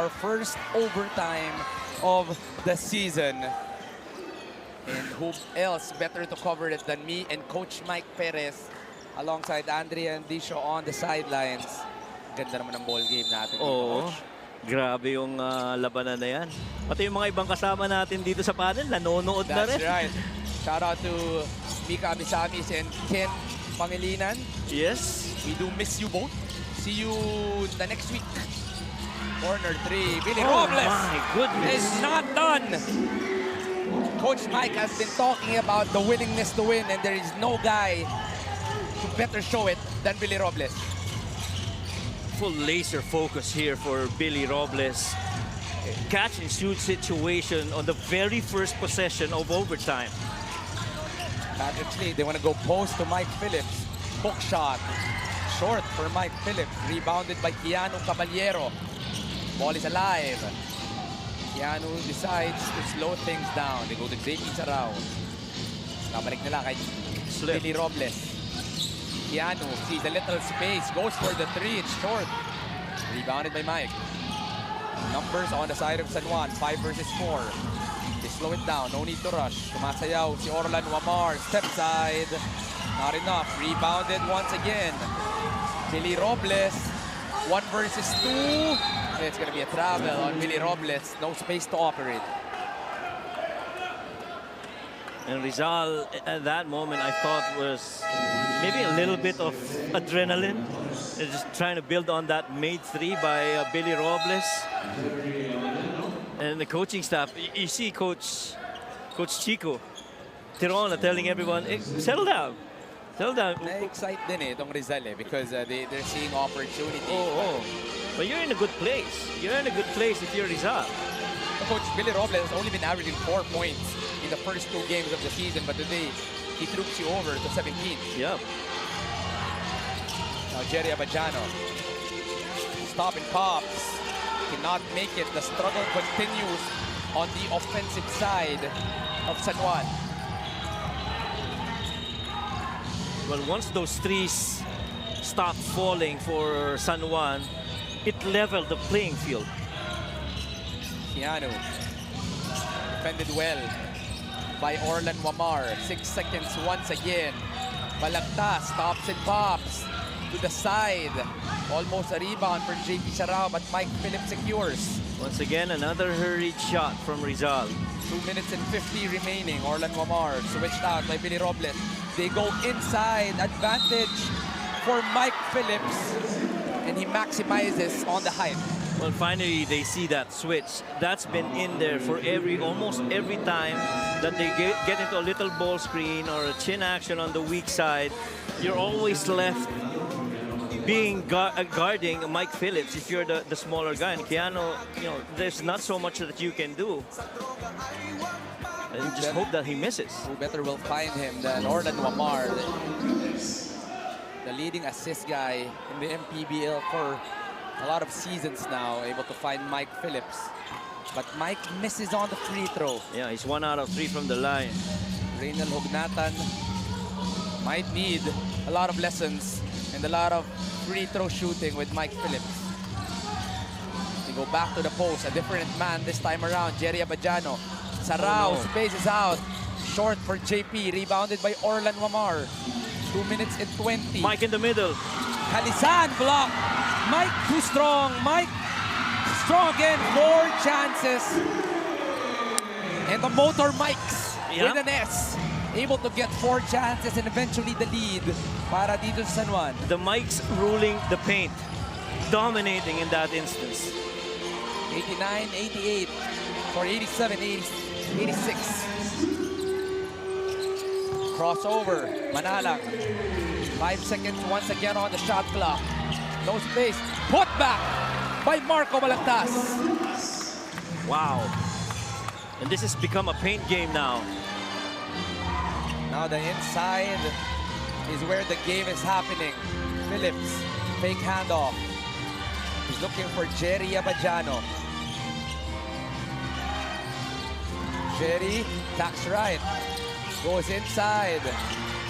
our first overtime of the season. And who else better to cover it than me and Coach Mike Perez alongside Andrea and Disho on the sidelines. Ganda naman ng ball game natin. Oo. Grabe yung labanan na yan. Pati yung mga ibang kasama natin dito sa panel, nanonood na rin. That's right. Shout out to Mika Amisamis and Ken Pangilinan. Yes. We do miss you both. See you the next week. Corner 3. Billy Oh Robles my goodness. is not done. Coach Mike has been talking about the willingness to win, and there is no guy to better show it than Billy Robles. Full laser focus here for Billy Robles. Catch and shoot situation on the very first possession of overtime. Actually, they want to go post to Mike Phillips. Hook shot. Short for Mike Phillips. Rebounded by Keanu Caballero. Ball is alive. Keanu decides to slow things down. They go to JP Sarao. Kabalik nila kay Billy Robles. Keanu sees a little space, goes for the 3, it's short. Rebounded by Mike. Numbers on the side of San Juan, 5 versus 4. They slow it down, no need to rush. Sumasayaw si Orlan Wamar, step side. Not enough, rebounded once again. Billy Robles, 1 versus 2. It's gonna be a travel on Billy Robles, no space to operate. And Rizal, at that moment, I thought was maybe a little bit of adrenaline. They're just trying to build on that made 3 by Billy Robles. And the coaching staff, you see Coach Chico Tirona telling everyone, hey, settle down. Settle down. Na-excite din itong Rizal because they're seeing opportunity. Oh. But you're in a good place. You're in a good place if you're Rizal. Coach Billy Robles has only been averaging 4 points in the first 2 games of the season, but today he troops you over to 17. Yep. Now Jerry Abajano, stop and pops, cannot make it. The struggle continues on the offensive side of San Juan. Well, once those threes stopped falling for San Juan, it leveled the playing field. Keanu defended well by Orlan Wamar. 6 seconds once again. Balagta stops and pops to the side. Almost a rebound for JP Sarao, but Mike Phillips secures. Once again, another hurried shot from Rizal. 2 minutes and 50 remaining. Orlan Wamar switched out by Billy Robles. They go inside. Advantage for Mike Phillips. And he maximizes on the height. Well, finally, they see that switch. That's been in there for almost every time that they get into a little ball screen or a chin action on the weak side. You're always left being guarding Mike Phillips if you're the smaller guy. And Keanu, there's not so much that you can do. And just hope that he misses. Who better will find him than Orlan Wamar, the leading assist guy in the MPBL for a lot of seasons now, able to find Mike Phillips. But Mike misses on the free throw. Yeah, he's 1 out of 3 from the line. Reynel Hugnatan might need a lot of lessons and a lot of free throw shooting with Mike Phillips. They go back to the post, a different man this time around, Jerry Abajano. Sarao spaces out, short for JP, rebounded by Orlan Wamar. 2 minutes and 20. Mike in the middle. Halizan block. Mike too strong. Mike strong again. 4 chances. And the motor Mikes with an S. Able to get 4 chances and eventually the lead para dito sa San Juan. The Mikes ruling the paint. Dominating in that instance. 89-88 for 87-86. Crossover. Manalang. 5 seconds once again on the shot clock. No space. Put back by Marco Balagtas. Wow. And this has become a paint game now. Now the inside is where the game is happening. Phillips, fake handoff. He's looking for Jerry Abajano. Jerry tacks right. Goes inside.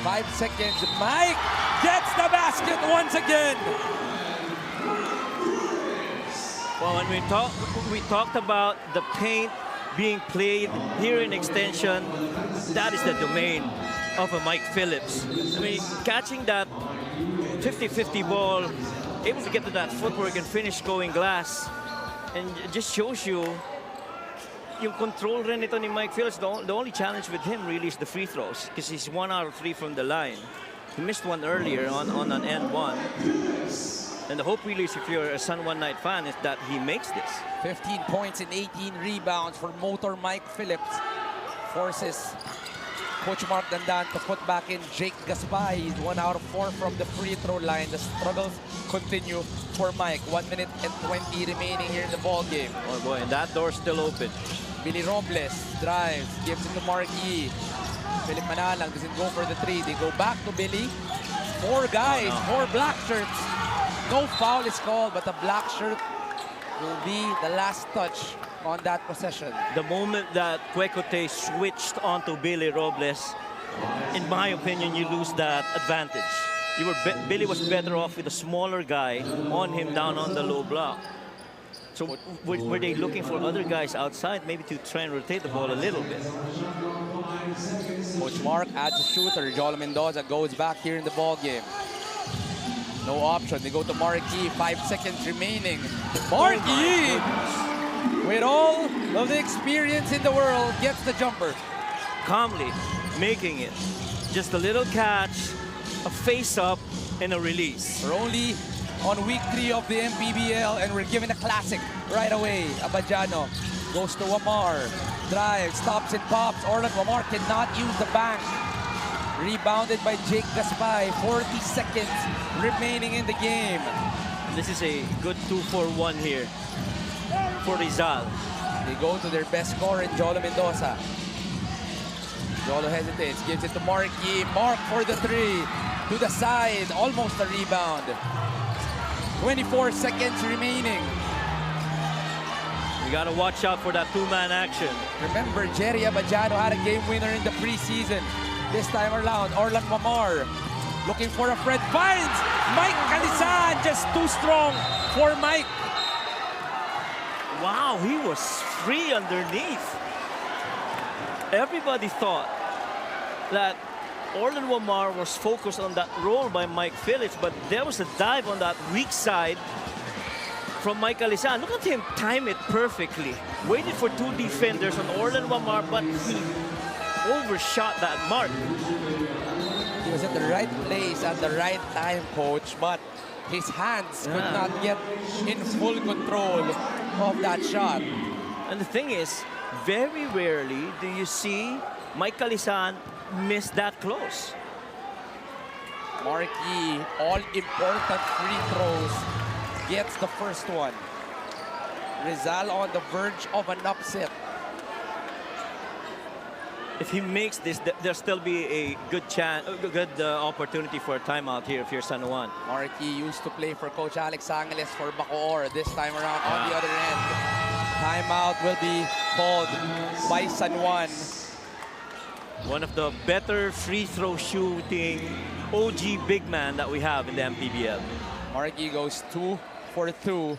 5 seconds. Mike gets the basket once again. Well, when we talked about the paint being played here in extension, that is the domain of a Mike Phillips. I mean, catching that 50-50 ball, able to get to that footwork and finish going glass, and it just shows you yung control rin ito ni Mike Phillips. The only challenge with him really is the free throws, because he's 1 out of 3 from the line. He missed one earlier on an end one. And the hope really is, if you're a Sun One Night fan, is that he makes this. 15 points and 18 rebounds for motor Mike Phillips. Forces Coach Mark Dandan to put back in Jake Gaspay. He's 1 out of 4 from the free throw line. The struggles continue for Mike. 1 minute and 20 remaining here in the ball game. Oh boy, and that door's still open. Billy Robles drives, gives it to Marquis. Philip Manalang doesn't go for the 3. They go back to Billy. 4 guys, 4 black shirts. No foul is called, but the black shirt will be the last touch on that possession. The moment that Kwekote switched onto Billy Robles, in my opinion, you lose that advantage. Billy was better off with a smaller guy on him down on the low block. So were they looking for other guys outside, maybe to try and rotate the ball a little bit? Coach Mark adds a shooter. Joel Mendoza goes back here in the ball game. No option. They go to Marquis. 5 seconds remaining. Marquis, with all of the experience in the world, gets the jumper. Calmly making it. Just a little catch, a face-up, and a release. We're only on week 3 of the MPBL, and we're given a classic right away. Abadiano goes to Wamar. Drives, stops and pops. Orlan Wamar cannot use the bank. Rebounded by Jake Gaspay. 40 seconds remaining in the game. This is a good 2-for-1 here for Rizal. They go to their best scorer, Jolo Mendoza. Jolo hesitates, gives it to Marquis. Mark for the 3. To the side, almost a rebound. 24 seconds remaining. We got to watch out for that 2-man action. Remember, Jerry Abadiano had a game winner in the preseason. This time around, Orlan Wamar looking for a friend. Finds Mike Calisan, just too strong for Mike. Wow, he was free underneath. Everybody thought that Orlan Wamar was focused on that roll by Mike Phillips, but there was a dive on that weak side from Mike Calisan. Look at him time it perfectly. Waited for 2 defenders on Orlan Wamar, but he overshot that mark. He was at the right place at the right time, Coach, but his hands could not get in full control of that shot. And the thing is, very rarely do you see Mike Calisan miss that close. Marquis, all-important free throws, gets the first one. Rizal on the verge of an upset. If he makes this, there'll still be a good chance, opportunity for a timeout here if you're San Juan. Marquis used to play for Coach Alex Angeles for Bacoor. This time around on the other end. Timeout will be called by San Juan. One of the better free throw shooting OG big man that we have in the MPBL. Marquis goes 2 for 2.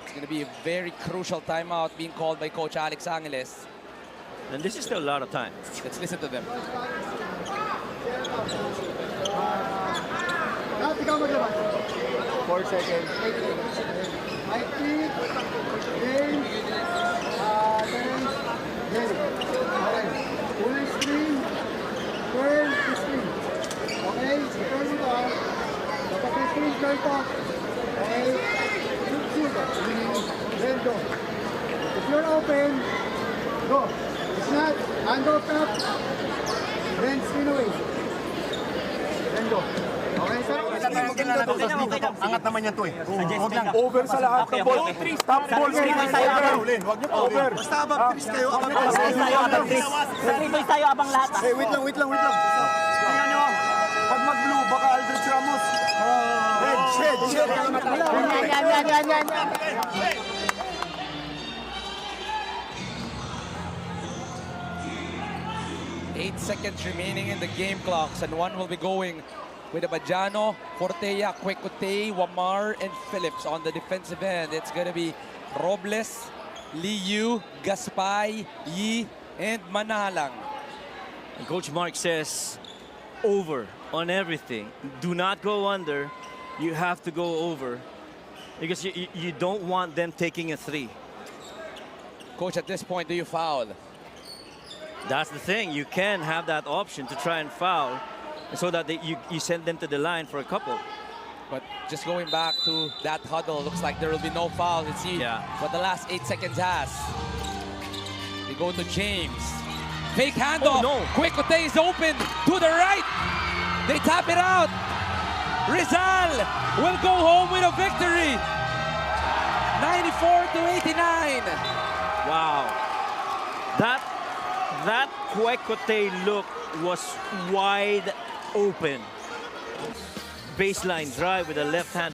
It's going to be a very crucial timeout being called by Coach Alex Angeles. And this is still a lot of time. Let's listen to them. 4 seconds. 8 game, 10, ready. Okay. Full screen, 12, 15. Okay, turn it on. Dapat yung screen turn to. Okay, shoot. Then go. If you're open, go. If not, hand off up. Then screen away. Then go. Okay, sir. Angat naman yan to eh. Huwag lang. Over sa lahat ng ball. Top ball. Huwag niyo over. Basta abang 3 kayo. Abang 3 tayo abang lahat. Wait lang. Tingnan nyo. Pag mag-blue, baka Aldrich Ramos. Shed. Yan. 8 seconds remaining in the game clock. San Juan will be going with Abadjano, Fortea, Kwekotay, Wamar, and Phillips on the defensive end. It's going to be Robles, Liu, Gaspay, Yi, and Manalang. And Coach Mark says over on everything. Do not go under. You have to go over because you don't want them taking a three. Coach, at this point, do you foul? That's the thing. You can have that option to try and foul so that you send them to the line for a couple. But just going back to that huddle, looks like there will be no foul. Let's see what the last 8 seconds has. They go to James. Fake handoff. Oh, no. Kwekotay is open to the right. They tap it out. Rizal will go home with a victory. 94-89. Wow. That Kwekotay look was wide open. Baseline drive with a left hand.